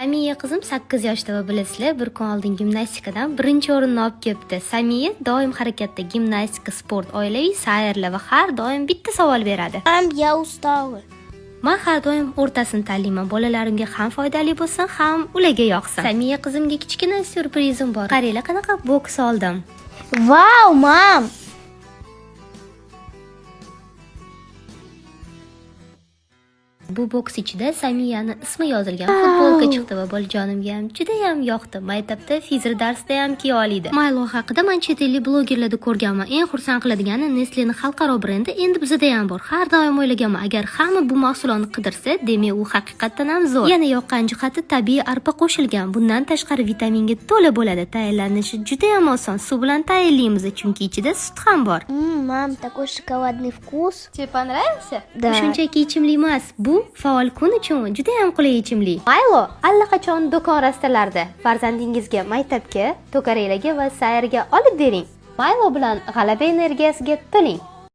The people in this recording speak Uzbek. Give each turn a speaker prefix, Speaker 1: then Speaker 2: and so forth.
Speaker 1: Samiya qizim 8 yoshda va bilasizlar, bir kun oldin gimnastikadan birinchi o'rinni olib kelibdi. Samiya doim harakatda, gimnastika, sport, oilaviy sayrlar va har doim bitta savol beradi.
Speaker 2: Я устала.
Speaker 1: Men har doim o'rtasini tanlayman. Bolalarimga ham foydali bo'lsin, ham ularga yoqsin. Samiya qizimga kichkina syurprizim bor. Qaranglar qanaqa boks oldim.
Speaker 2: Вау, мам!
Speaker 1: Bu boks ichida Samiyani ismi yozilgan futbolka chiqdi va bolajonimga ham juda ham yoqdi. Maktabda fizik darsda ham kiya oladi. Maylo haqida men chet ellik blogerlarda ko'rganman. Eng xursand qiladigani Nestle'ning xalqaro brendi endi bizda ham bor. Har doim o'ylaganman, agar hamma bu mahsulotni qidirsa, demak u haqiqatan ham zo'r. Yana yoqqan jihati tabiiy arpa qo'shilgan. Bundan tashqari vitaminga to'la bo'ladi. Tayyorlanishi juda ham oson. Suv bilan tayyorlaymiz, chunki ichida sut ham bor.
Speaker 2: Мам, такой шоколадный вкус.
Speaker 1: Тебе понравился?
Speaker 2: Да.
Speaker 1: Shunchaki ichimlik emas, bu faol kun uchun juda ham qulay ichimlik. Maylo allaqachon do'kon rastalarda farzandingizga maktabga, to'garaklarga va sayrga olib bering. Maylo bilan g'alaba energiyasiga to'ling.